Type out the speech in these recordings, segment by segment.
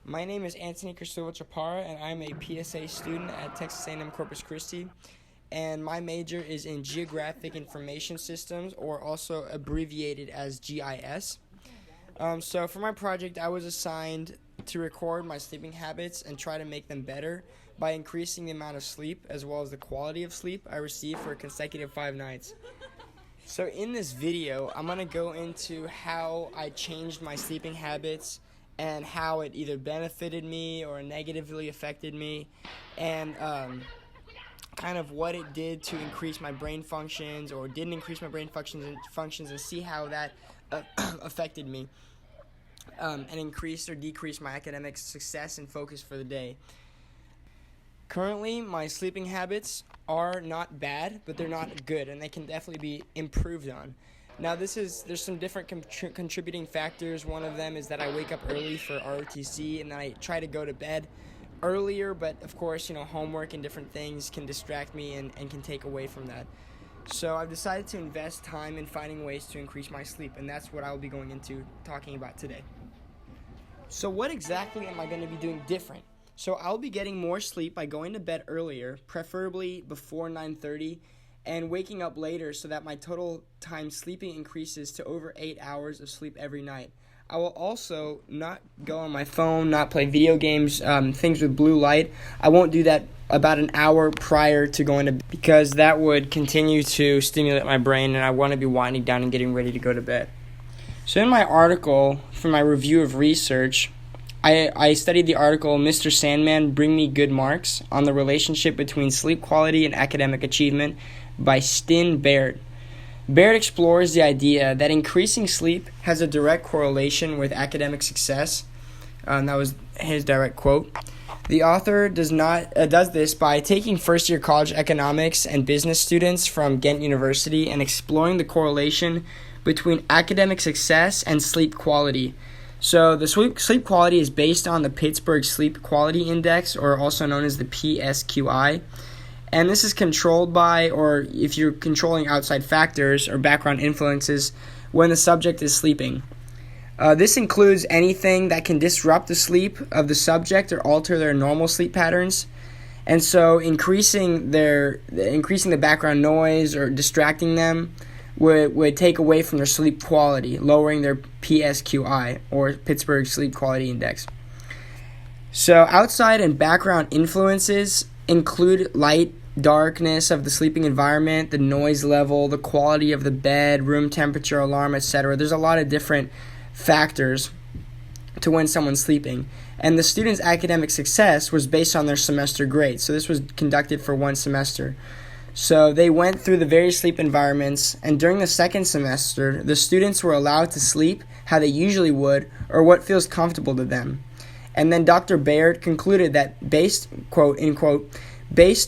My name is Anthony Cristobal Chapara, and I'm a PSA student at Texas A&M Corpus Christi. And my major is in Geographic Information Systems, or also abbreviated as GIS. So for my project, I was assigned to record my sleeping habits and try to make them better by increasing the amount of sleep as well as the quality of sleep I receive for a consecutive 5 nights. So in this video, I'm going to go into how I changed my sleeping habits and how it either benefited me or negatively affected me, and kind of what it did to increase my brain functions or didn't increase my brain functions and see how that affected me and increased or decreased my academic success and focus for the day. Currently, my sleeping habits are not bad, but they're not good, and they can definitely be improved on. Now, there's some different contributing factors. One of them is that I wake up early for ROTC, and then I try to go to bed earlier, but of course, homework and different things can distract me and can take away from that. So I've decided to invest time in finding ways to increase my sleep, and that's what I'll be going into talking about today. So what exactly am I going to be doing different? So I'll be getting more sleep by going to bed earlier, preferably before 9:30, and waking up later so that my total time sleeping increases to over 8 hours of sleep every night. I will also not go on my phone, not play video games, things with blue light. I won't do that about an hour prior to going to bed because that would continue to stimulate my brain, and I want to be winding down and getting ready to go to bed. So in my article, for my review of research, I studied the article, Mr. Sandman, Bring Me Good Marks, on the relationship between sleep quality and academic achievement by Stijn Baert. Baert explores the idea that increasing sleep has a direct correlation with academic success. That was his direct quote. The author does this by taking first-year college economics and business students from Ghent University and exploring the correlation between academic success and sleep quality. So the sleep quality is based on the Pittsburgh Sleep Quality Index, or also known as the PSQI. And this is controlled by, or if you're controlling outside factors or background influences, when the subject is sleeping. This includes anything that can disrupt the sleep of the subject or alter their normal sleep patterns. And so increasing the background noise or distracting them would take away from their sleep quality, lowering their PSQI, or Pittsburgh Sleep Quality Index. So outside and background influences include light, darkness of the sleeping environment, the noise level, the quality of the bed, room temperature, alarm, etc. There's a lot of different factors to when someone's sleeping. And the student's academic success was based on their semester grades. So this was conducted for one semester. So they went through the various sleep environments, and during the second semester, the students were allowed to sleep how they usually would or what feels comfortable to them. And then Dr. Baert concluded that based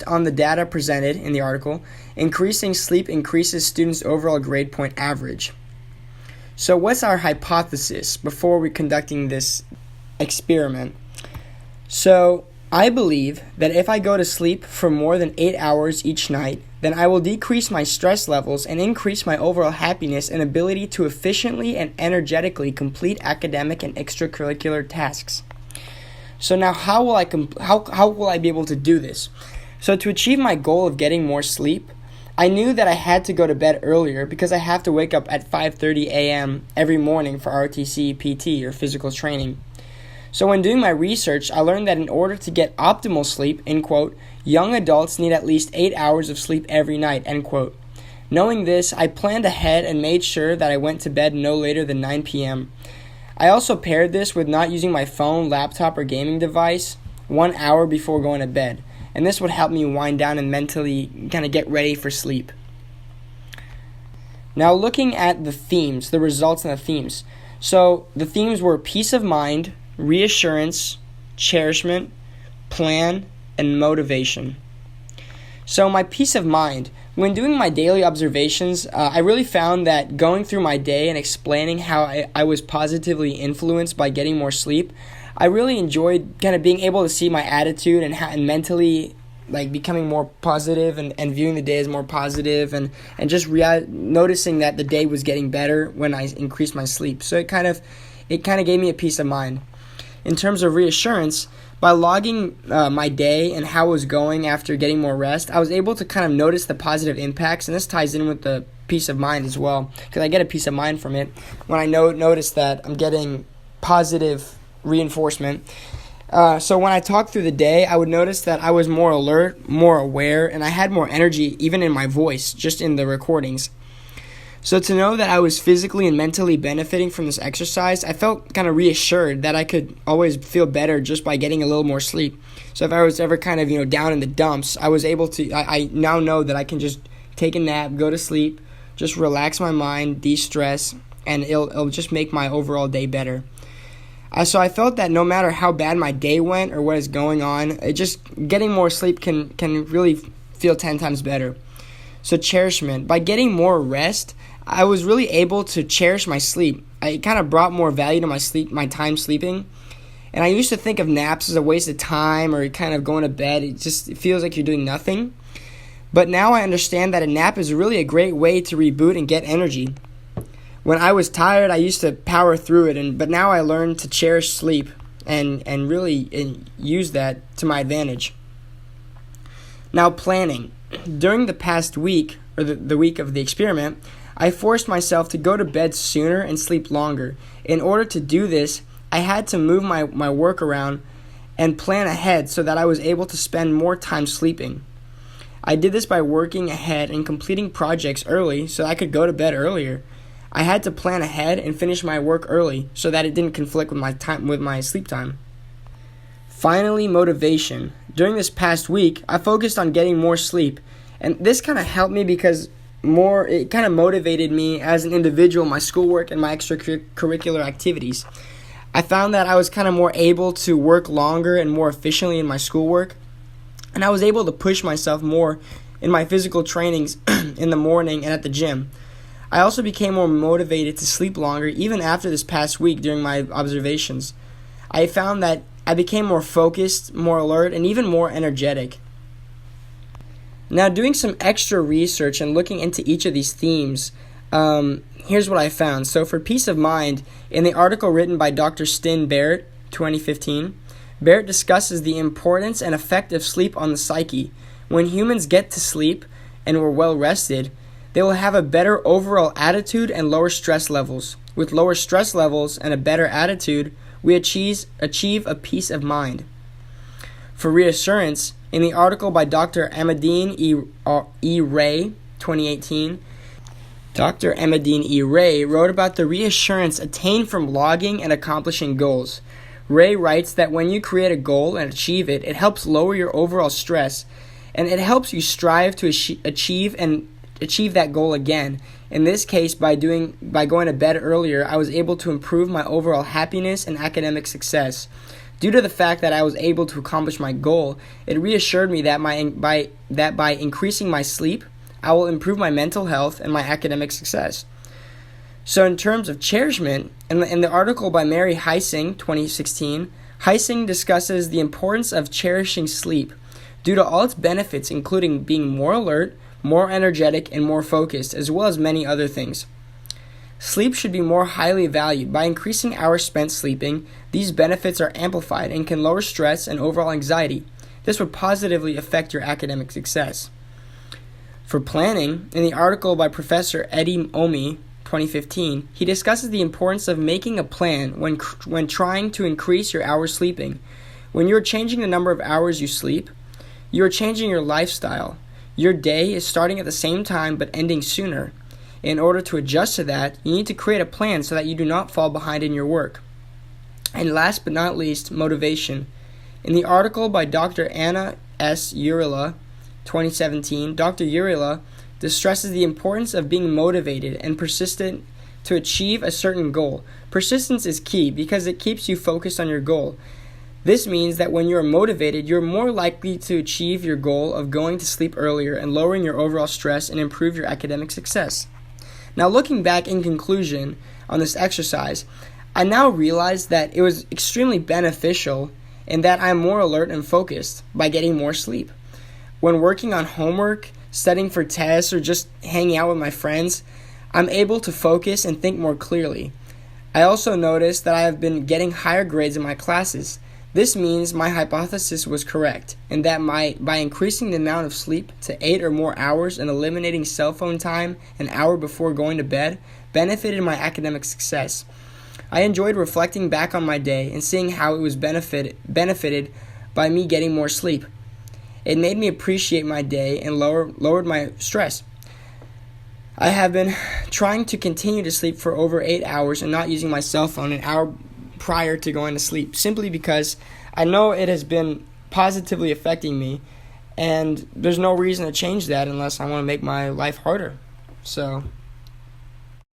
on the data presented in the article, increasing sleep increases students' overall grade point average. So what's our hypothesis before we're conducting this experiment? So I believe that if I go to sleep for more than 8 hours each night, then I will decrease my stress levels and increase my overall happiness and ability to efficiently and energetically complete academic and extracurricular tasks. So now how will I be able to do this? So to achieve my goal of getting more sleep, I knew that I had to go to bed earlier because I have to wake up at 5:30 a.m. every morning for ROTC PT, or physical training. So when doing my research, I learned that in order to get optimal sleep, end quote, young adults need at least 8 hours of sleep every night, end quote. Knowing this, I planned ahead and made sure that I went to bed no later than 9 p.m. I also paired this with not using my phone, laptop, or gaming device 1 hour before going to bed. And this would help me wind down and mentally kind of get ready for sleep. Now looking at the results and the themes. So the themes were peace of mind, reassurance, cherishment, plan, and motivation. So my peace of mind. When doing my daily observations, I really found that going through my day and explaining how I was positively influenced by getting more sleep, I really enjoyed kind of being able to see my attitude and mentally becoming more positive and viewing the day as more positive and just noticing that the day was getting better when I increased my sleep. So it kind of gave me a peace of mind. in terms of reassurance, by logging my day and how it was going after getting more rest, I was able to kind of notice the positive impacts, and this ties in with the peace of mind as well, because I get a peace of mind from it when I notice that I'm getting positive reinforcement. So when I talked through the day, I would notice that I was more alert, more aware, and I had more energy even in my voice, just in the recordings. So to know that I was physically and mentally benefiting from this exercise, I felt kind of reassured that I could always feel better just by getting a little more sleep. So if I was ever kind of, down in the dumps, I was able to, I now know that I can just take a nap, go to sleep, just relax my mind, de-stress, and it'll just make my overall day better. So I felt that no matter how bad my day went or what is going on, just getting more sleep can really feel 10 times better. So cherishment. By getting more rest, I was really able to cherish my sleep. It kind of brought more value to my time sleeping. And I used to think of naps as a waste of time or kind of going to bed. It feels like you're doing nothing. But now I understand that a nap is really a great way to reboot and get energy. When I was tired, I used to power through it, but now I learned to cherish sleep and really use that to my advantage. Now, planning. During the past week, or the week of the experiment, I forced myself to go to bed sooner and sleep longer. In order to do this, I had to move my work around and plan ahead so that I was able to spend more time sleeping. I did this by working ahead and completing projects early so I could go to bed earlier. I had to plan ahead and finish my work early so that it didn't conflict with my sleep time. Finally, motivation. During this past week, I focused on getting more sleep, and this kind of helped me because it kind of motivated me as an individual in my schoolwork and my extracurricular activities. I found that I was kind of more able to work longer and more efficiently in my schoolwork, and I was able to push myself more in my physical trainings in the morning and at the gym. I also became more motivated to sleep longer even after this past week during my observations. I found that I became more focused, more alert, and even more energetic. Now, doing some extra research and looking into each of these themes, here's what I found. So for peace of mind, in the article written by Dr. Sten Barrett, 2015, Barrett discusses the importance and effect of sleep on the psyche. When humans get to sleep and were well rested, they will have a better overall attitude and lower stress levels. With lower stress levels and a better attitude, we achieve a peace of mind. For reassurance, in the article by Dr. Ahmadine E. Ray, 2018, Dr. Ahmadine E. Ray wrote about the reassurance attained from logging and accomplishing goals. Ray writes that when you create a goal and achieve it, it helps lower your overall stress, and it helps you strive to achieve that goal again. In this case, by going to bed earlier, I was able to improve my overall happiness and academic success. Due to the fact that I was able to accomplish my goal, it reassured me that by increasing my sleep, I will improve my mental health and my academic success. So in terms of cherishment, in the article by Mary Heising, 2016, Heising discusses the importance of cherishing sleep due to all its benefits, including being more alert, more energetic, and more focused, as well as many other things. Sleep should be more highly valued. By increasing hours spent sleeping, these benefits are amplified and can lower stress and overall anxiety. This would positively affect your academic success. For planning, in the article by Professor Eddie Omi, 2015, he discusses the importance of making a plan when trying to increase your hours sleeping. When you are changing the number of hours you sleep, you are changing your lifestyle. Your day is starting at the same time but ending sooner. In order to adjust to that, you need to create a plan so that you do not fall behind in your work. And last but not least, motivation. In the article by Dr. Anna S. Urila, 2017, Dr. Urila stresses the importance of being motivated and persistent to achieve a certain goal. Persistence is key because it keeps you focused on your goal. This means that when you are motivated, you're more likely to achieve your goal of going to sleep earlier and lowering your overall stress and improve your academic success. Now, looking back in conclusion on this exercise, I now realize that it was extremely beneficial and that I'm more alert and focused by getting more sleep. When working on homework, studying for tests, or just hanging out with my friends, I'm able to focus and think more clearly. I also noticed that I have been getting higher grades in my classes. This means my hypothesis was correct, and that by increasing the amount of sleep to 8 or more hours and eliminating cell phone time an hour before going to bed benefited my academic success. I enjoyed reflecting back on my day and seeing how it was benefited by me getting more sleep. It made me appreciate my day and lowered my stress. I have been trying to continue to sleep for over 8 hours and not using my cell phone an hour prior to going to sleep, simply because I know it has been positively affecting me, and there's no reason to change that unless I want to make my life harder. So